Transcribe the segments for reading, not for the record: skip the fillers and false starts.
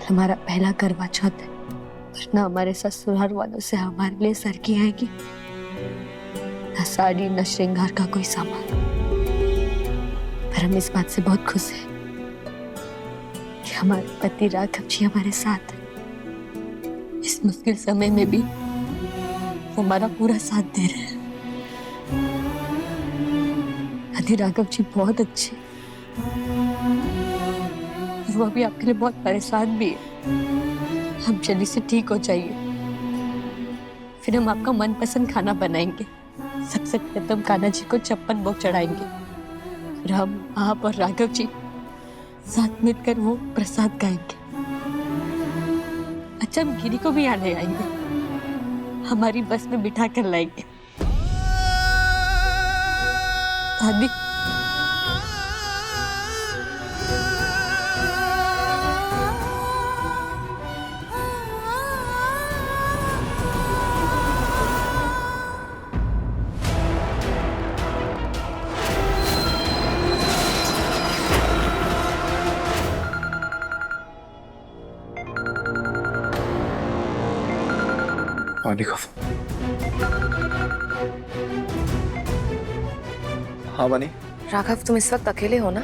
हमारा पहला करवा चौथ है, वरना हमारे ससुराल वालों से हमारे लिए सरकी आएगी, न साड़ी न श्रृंगार का कोई सामान। पर हम इस बात से बहुत खुश हैं कि हमारे पति राघव जी हमारे साथ हैं। इस मुश्किल समय में भी वो हमारा पूरा साथ दे रहे हैं। पति राघव जी बहुत अच्छे, वो अभी आपके लिए बहुत परेशान भी है। हम जल्दी से ठीक हो जाइए, फिर हम आपका मनपसंद खाना बनाएंगे। सबसे पहले हम कान्हा जी को 56 भोग चढ़ाएंगे, फिर हम आप और राघव जी साथ मिलकर वो प्रसाद गाएंगे। अच्छा, हम गिरी को भी यहाँ ले आएंगे, हमारी बस में बिठा कर लाएंगे। दादी, वानी का हाँ वानी। राघव, तुम इस वक्त अकेले हो ना?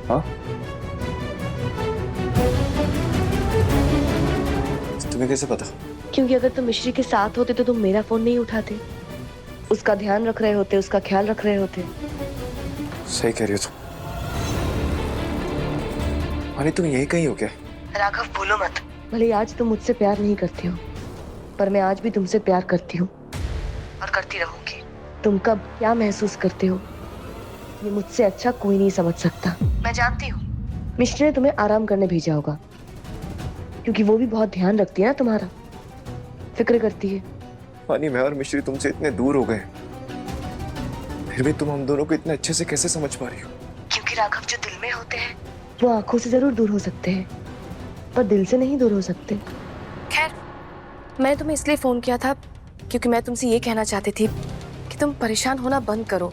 हाँ, तुम्हें कैसे पता? क्योंकि अगर तुम मिश्री के साथ होते तो तुम मेरा फोन नहीं उठाते, उसका ध्यान रख रहे होते, उसका ख्याल रख रहे होते। सही कह रही हो तुम। वानी, तुम यही कहीं हो क्या? राघव, भूलो मत, भले आज तुम मुझसे प्यार नहीं करती हो, पर मैं आज भी तुमसे प्यार करती हूँ और करती रहूंगी। तुम कब क्या महसूस करते हो ये मुझसे अच्छा कोई नहीं समझ सकता। मैं जानती हूँ मिश्री ने तुम्हें आराम करने भेजा होगा, क्योंकि वो भी बहुत ध्यान रखती है ना तुम्हारा, फिक्र करती है। वानी, मैं और मिश्री तुमसे इतने दूर हो गए, फिर भी तुम हम दोनों को इतने अच्छे से कैसे समझ पा रही हो? क्योंकि राघव जो दिल में होते हैं वो आंखों से जरूर दूर हो सकते हैं, पर दिल से नहीं दूर हो सकते। खैर, मैं तुम्हें इसलिए फोन किया था क्योंकि मैं तुमसे ये कहना चाहती थी कि तुम परेशान होना बंद करो।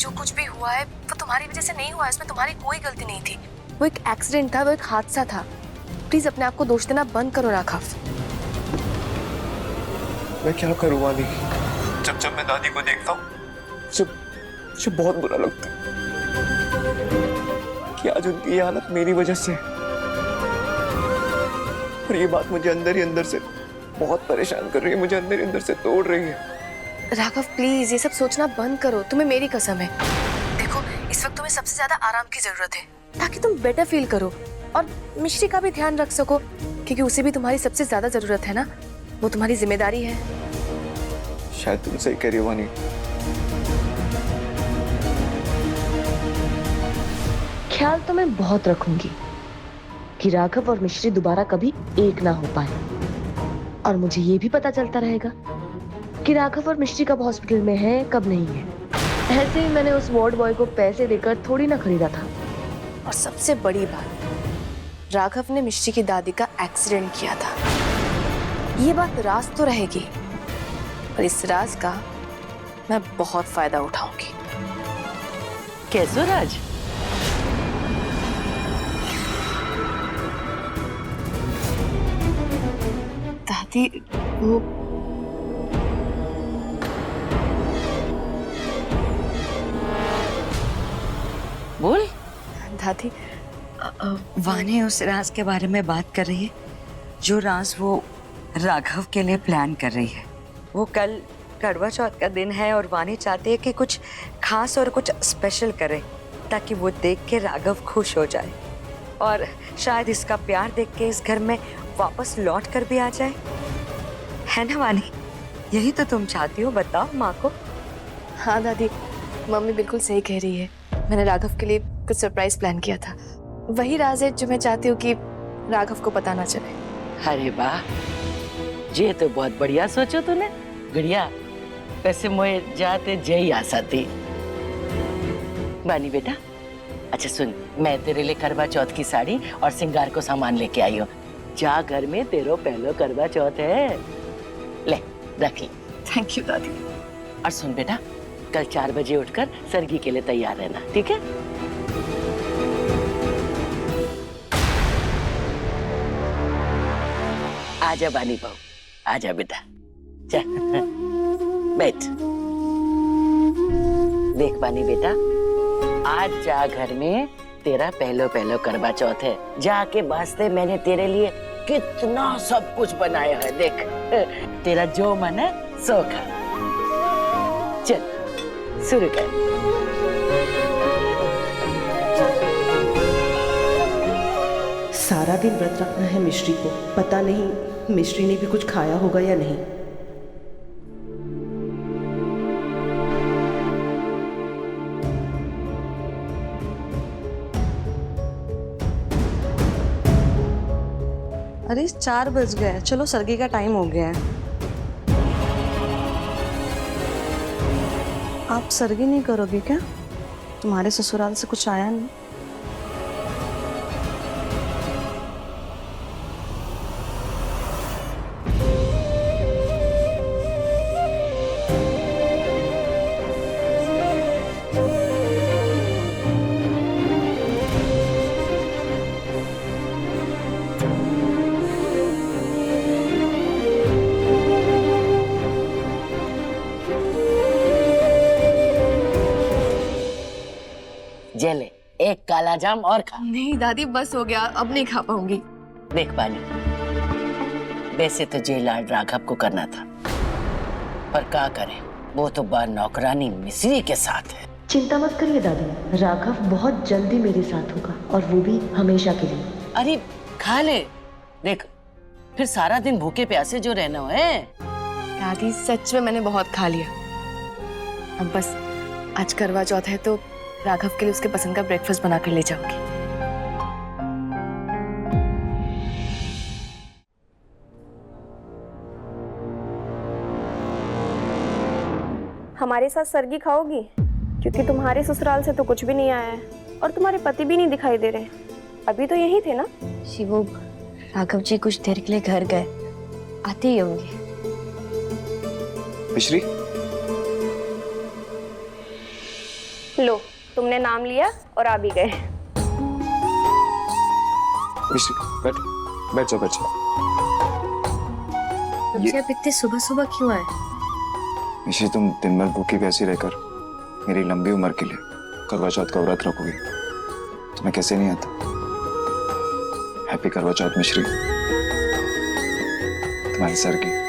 जो कुछ भी हुआ है वो तुम्हारी वजह से नहीं हुआ, इसमें तुम्हारी कोई गलती नहीं थी। वो एक एक्सीडेंट था, वो एक हादसा था। प्लीज अपने आप को दोष देना बंद करो राघव। मैं क्या करूं वानी? जब मैं दादी को देखता हूँ मुझे बहुत बुरा लगता है कि आज उनकी ये हालत मेरी वजह से। और ये बात मुझे अंदर ही अंदर से बहुत परेशान कर रही है, मुझे अंदर ही अंदर से तोड़ रही है। राघव, प्लीज ये सब सोचना बंद करो, तुम्हें मेरी कसम है। देखो, इस वक्त तुम्हें सबसे ज्यादा आराम की जरूरत है, ताकि तुम बेटर फील करो और मिश्री का भी ध्यान रख सको, क्योंकि उसे भी तुम्हारी सबसे ज्यादा जरूरत है ना, वो तुम्हारी जिम्मेदारी है। शायद तुम सही कह रही हो वानी। ख्याल तो मैं बहुत रखूंगी कि राघव और मिश्री दोबारा कभी एक ना हो पाए, और मुझे ये भी पता चलता रहेगा कि राघव और मिश्री कब हॉस्पिटल में है, कब नहीं है। ऐसे ही मैंने उस वार्ड बॉय को पैसे देकर थोड़ी ना खरीदा था। और सबसे बड़ी बात, राघव ने मिश्री की दादी का एक्सीडेंट किया था। ये बात राज तो रहेगी, पर इस राज का मैं बहुत फायदा उठाऊंगी। कैसो राज? दादी, वो बोल। दादी, वानी उस राज के बारे में बात कर रही है, जो राज वो राघव के लिए प्लान कर रही है। वो कल करवा चौथ का दिन है और वानी चाहती है कि कुछ खास और कुछ स्पेशल करे, ताकि वो देख के राघव खुश हो जाए और शायद इसका प्यार देख के इस घर में वापस लौट कर भी आ जाए। है ना वानी? यही तो तुम चाहती हो, बताओ माँ को। हाँ दादी, मम्मी बिल्कुल सही कह रही है। मैंने राघव के लिए कुछ सरप्राइज प्लान किया था। वही राज है जो मैं चाहती हूँ कि राघव को पता ना चले। अरे वाह, ये तो बहुत बढ़िया सोचो तूने। गुड़िया, वैसे मोए जाते जय आशा थी। बानी बेटा, अच्छा सुन, मैं तेरे लिए करवा चौथ की साड़ी और श्रृंगार को सामान लेके आई हूँ। जा, घर में तेरो पहलो करवा चौथ है, ले रख ले। थैंक यू दादी। और सुन बेटा, कल 4 बजे उठकर सरगी के लिए तैयार रहना, ठीक है? आजा बानी बहू, आजा बेटा, चल बैठ। देख बानी बेटा, आज जा घर में तेरा पहलो पहलो करवा चौथ है। जाके वास्ते मैंने तेरे लिए कितना सब कुछ बनाया है। देख, तेरा जो मन है सो खा। चल शुरू कर। सारा दिन व्रत रखना है मिश्री को। पता नहीं मिश्री ने भी कुछ खाया होगा या नहीं। अरे 4 बज गए, चलो सरगी का टाइम हो गया है। आप सरगी नहीं करोगे क्या? तुम्हारे ससुराल से कुछ आया नहीं? जेले एक काला जाम और खा। नहीं दादी, बस हो गया, अब नहीं खा पाऊंगी। देख बानी, वैसे तो जे लाड राघव को करना था, पर क्या करे, वो तो बार नौकरानी मिश्री के साथ है। चिंता मत करिए दादी, राघव बहुत जल्दी मेरे साथ होगा, और वो भी हमेशा के लिए। अरे खा ले। देख, फिर सारा दिन भूखे प्यासे जो रहना है। दादी सच में मैंने बहुत खा लिया। अब बस आज करवा चौथ है तो राघव के लिए उसके पसंद का ब्रेकफास्ट बना कर ले जाऊंगी। हमारे साथ सरगी खाओगी? क्योंकि तुम्हारे ससुराल से तो कुछ भी नहीं आया है और तुम्हारे पति भी नहीं दिखाई दे रहे। अभी तो यही थे ना? शिवू, राघव जी कुछ देर के लिए घर गए, आते ही होंगे। मिश्री, लो, तुमने नाम लिया और आ भी गए। मिश्री बैठ, बैठ जाओ, बैठ जाओ। अब इतने सुबह सुबह क्यों आए? मिश्री, तुम दिन भर भूखी प्यासी रहकर मेरी लंबी उम्र के लिए करवा चौथ का व्रत रखोगी, तुम्हें कैसे नहीं आता? हैप्पी करवा चौथ मिश्री, तुम्हारे सर की।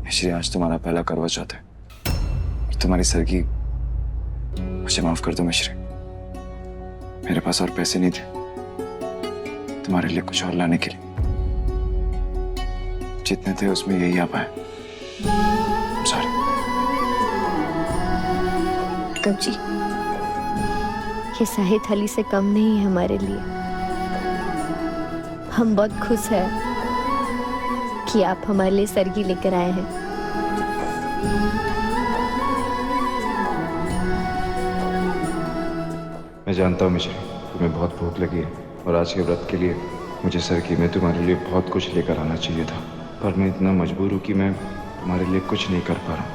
मिश्री, आज तुम्हारा पहला करवा चौथ है और तुम्हारी सरगी, मुझे माफ कर दो मिश्री। मेरे पास और पैसे नहीं थे तुम्हारे लिए कुछ और लाने के लिए। जितने थे उसमें यही आ पाए। सॉरी। राघव जी, ये शाही थाली से कम नहीं है हमारे लिए। हम बहुत खुश हैं कि आप हमारे लिए सरगी लेकर आए हैं। मैं जानता हूँ मिश्री, तुम्हें बहुत भूख लगी है और आज के व्रत के लिए मुझे सरगी में तुम्हारे लिए बहुत कुछ लेकर आना चाहिए था, पर मैं इतना मजबूर हूँ कि मैं तुम्हारे लिए कुछ नहीं कर पा रहा हूँ।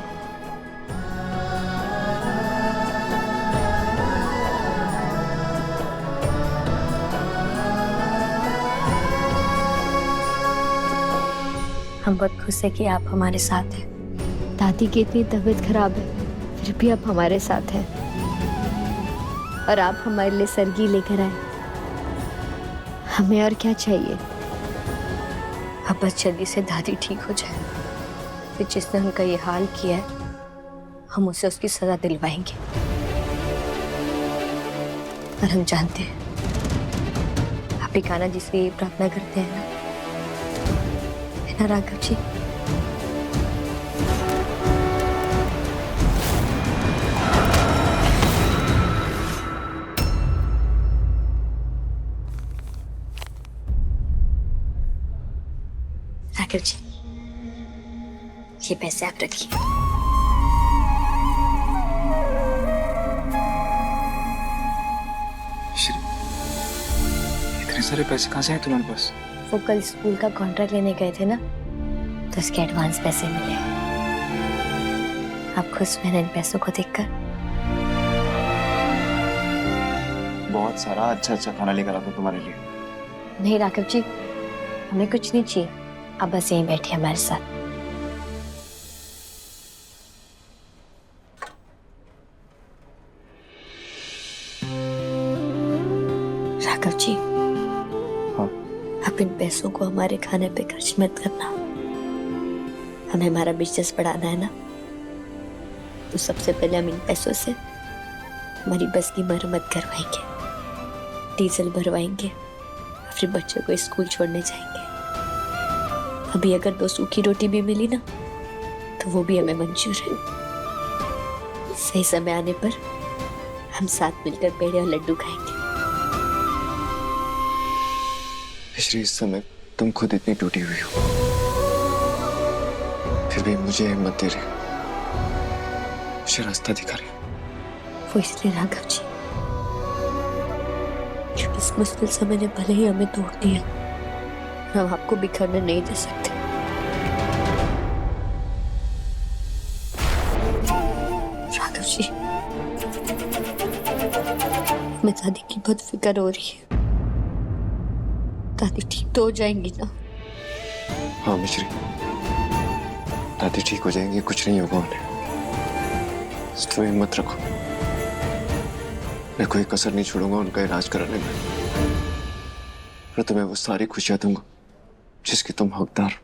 हम बहुत खुश है कि आप हमारे साथ हैं। दादी की इतनी तबीयत खराब है, फिर भी आप हमारे साथ हैं और आप हमारे लिए सरगी लेकर आए। हमें और क्या चाहिए? अब बस जल्दी से दादी ठीक हो जाए, फिर जिसने उनका ये हाल किया है हम उसे उसकी सजा दिलवाएंगे। और हम जानते हैं आप ही कान्हा जी से ये प्रार्थना करते हैं ना राघव जी? राघव जी, ये पैसे आप रखिए। सारे पैसे कहाँ से आए तुम्हारे पास? वो कल स्कूल का कॉन्ट्रैक्ट लेने गए थे ना, तो उसके एडवांस पैसे मिले। आप खुश हुए ना इन पैसों को देखकर? बहुत सारा अच्छा अच्छा खाना लेकर आता हूँ तुम्हारे लिए। नहीं राघव जी, हमें कुछ नहीं चाहिए, आप बस यहीं बैठिए हमारे साथ। राघव जी, हाँ? आप इन पैसों को हमारे खाने पे खर्च मत करना। हमें हमारा बिजनेस बढ़ाना है ना, तो सबसे पहले हम इन पैसों से हमारी बस की मरम्मत करवाएंगे, डीजल भरवाएंगे, फिर बच्चों को स्कूल छोड़ने जाएंगे। अभी अगर 2 सूखी रोटी भी मिली ना, तो वो भी हमें मंजूर है। सही समय आने पर हम साथ मिलकर पेड़े और लड्डू खाएंगे। मिश्री, इस समय तुम खुद इतनी टूटी हुई हो, फिर भी मुझे हिम्मत दे रहे हो, मुझे रास्ता दिखा रहे हो। वो इसलिए राघव जी, क्योंकि इस मुश्किल समय ने भले ही हमें तोड़ दिया, हम आपको बिखरने नहीं दे सकते। राघव जी, हमें दादी की बहुत फिक्र हो रही है। दादी ठीक तो हो जाएंगी ना? हाँ मिश्री, दादी ठीक हो जाएंगी, कुछ नहीं होगा उन्हें, इसलिए हिम्मत रखो। मैं कोई कसर नहीं छोड़ूंगा उनका इलाज कराने में, और तुम्हें वो सारी खुशियां दूंगा जिसकी तुम हकदार हो।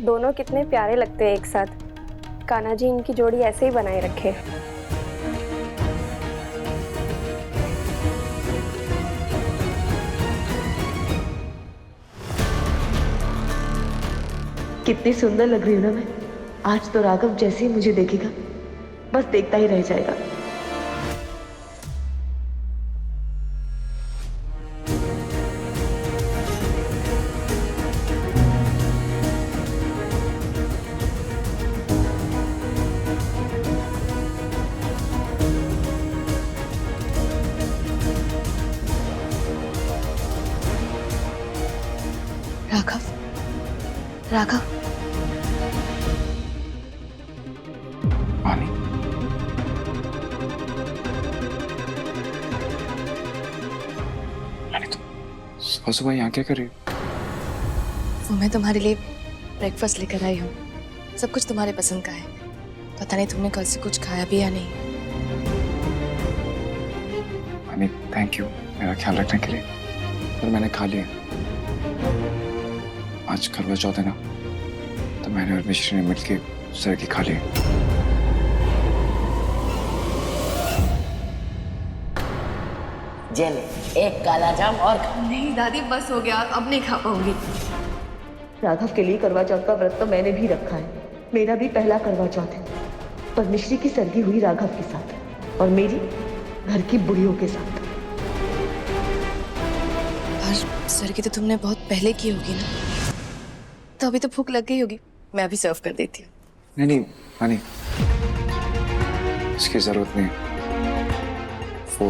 दोनों कितने प्यारे लगते हैं एक साथ। कान्हा जी इनकी जोड़ी ऐसे ही बनाए रखे। कितनी सुंदर लग रही हूँ ना मैं। आज तो राघव जैसे ही मुझे देखेगा बस देखता ही रह जाएगा। राघव, राघव, वानी, रानी, तुम सुबह सुबह यहाँ क्या कर रही हो? वो मैं तुम्हारे लिए ब्रेकफास्ट लेकर आई हूँ। सब कुछ तुम्हारे पसंद का है। पता नहीं तुमने कल से कुछ खाया भी या नहीं। वानी, थैंक यू मेरा ख्याल रखने के लिए, पर मैंने खा लिया। आज करवा चौथ है ना, तो मैंने और मिश्री ने मिलके सर की खा ली। जेल एक काला जाम और खा। नहीं दादी, बस हो गया, अब नहीं खा पाऊंगी। राघव के लिए करवा चौथ का व्रत तो मैंने भी रखा है। मेरा भी पहला करवा चौथ है, पर मिश्री की सरगी हुई राघव के साथ और मेरी घर की बुढ़ियों के साथ। सर की तो तुमने बहुत पहले की होगी ना, तो अभी तो भूख लग गई होगी, मैं अभी सर्व कर देती हूँ। नहीं नहीं वानी, इसकी जरूरत नहीं। वो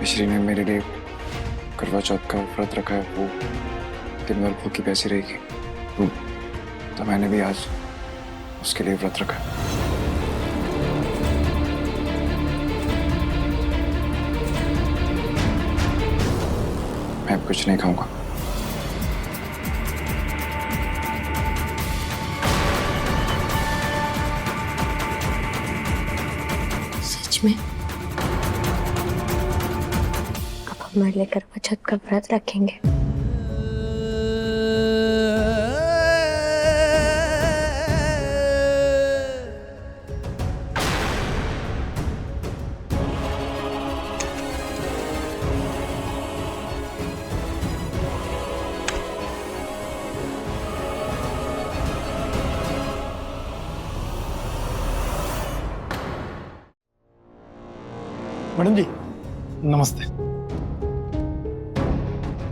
मिश्री ने मेरे लिए करवा चौथ का व्रत रखा है, वो दिन भर भूखी पैसी रहेगी, तो मैंने भी आज उसके लिए व्रत रखा है। मैं अब कुछ नहीं खाऊंगा। सच में? अब हमारे लिए करवा चौथ का व्रत रखेंगे? मैडम जी नमस्ते।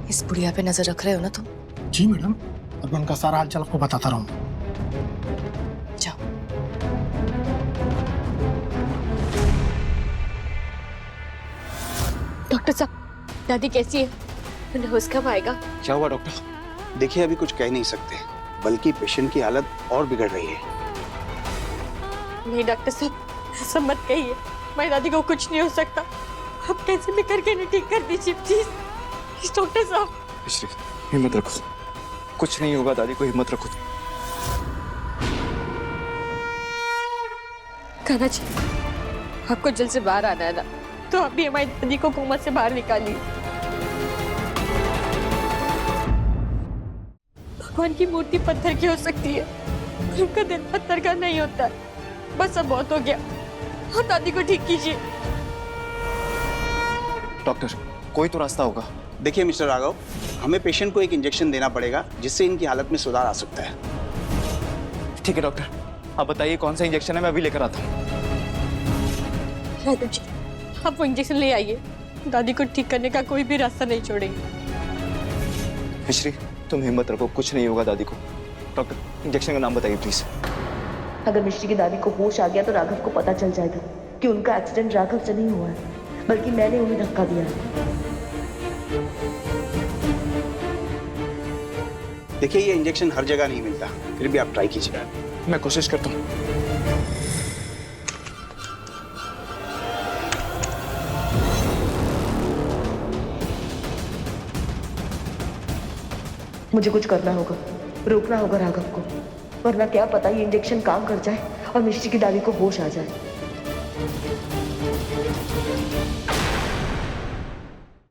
इस बुढ़िया पे नजर रख रहे हो ना तुम? जी मैडम, और मैं उनका सारा हालचाल आपको बताता रहूंगा। जाओ। डॉक्टर साहब, दादी कैसी है? उन्हें होश कब आएगा? क्या हुआ डॉक्टर? देखिए अभी कुछ कह नहीं सकते, बल्कि पेशेंट की हालत और बिगड़ रही है। नहीं डॉक्टर साहब, ऐसा मत कहिए, मेरी दादी को कुछ नहीं हो सकता। आप कैसे भी करके इन्हें ठीक कर दीजिए प्लीज डॉक्टर साहब। मिश्री, हिम्मत रखो, कुछ नहीं होगा, दादी को हिम्मत रखो। कान्हा जी, आपको जल्द से बाहर आना है ना, तो आप भी हमारी दादी को कोमा से बाहर निकालिए। भगवान की मूर्ति पत्थर की हो सकती है, पर उनका दिल पत्थर का नहीं होता है। बस अब बहुत हो गया, आप दादी को ठीक कीजिए। डॉक्टर, कोई तो रास्ता होगा। देखिए मिस्टर राघव, हमें पेशेंट को एक इंजेक्शन देना पड़ेगा जिससे इनकी हालत में सुधार आ सकता है। ठीक है डॉक्टर, आप बताइए कौन सा इंजेक्शन है, मैं अभी लेकर आता हूँ। राघव जी, आप वो इंजेक्शन ले आइए, दादी को ठीक करने का कोई भी रास्ता नहीं छोड़ेंगे। मिश्री, तुम हिम्मत रखो, कुछ नहीं होगा दादी को। डॉक्टर, इंजेक्शन का नाम बताइए प्लीज। अगर मिश्री की दादी को होश आ गया तो राघव को पता चल जाएगा कि उनका एक्सीडेंट राघव से नहीं हुआ है, बल्कि मैंने उन्हें धक्का दिया है। देखिए ये इंजेक्शन हर जगह नहीं मिलता, फिर भी आप ट्राई कीजिए। मैं कोशिश करता हूँ। मुझे कुछ करना होगा, रोकना होगा राघव को, वरना क्या पता ये इंजेक्शन काम कर जाए और मिश्री की दादी को होश आ जाए।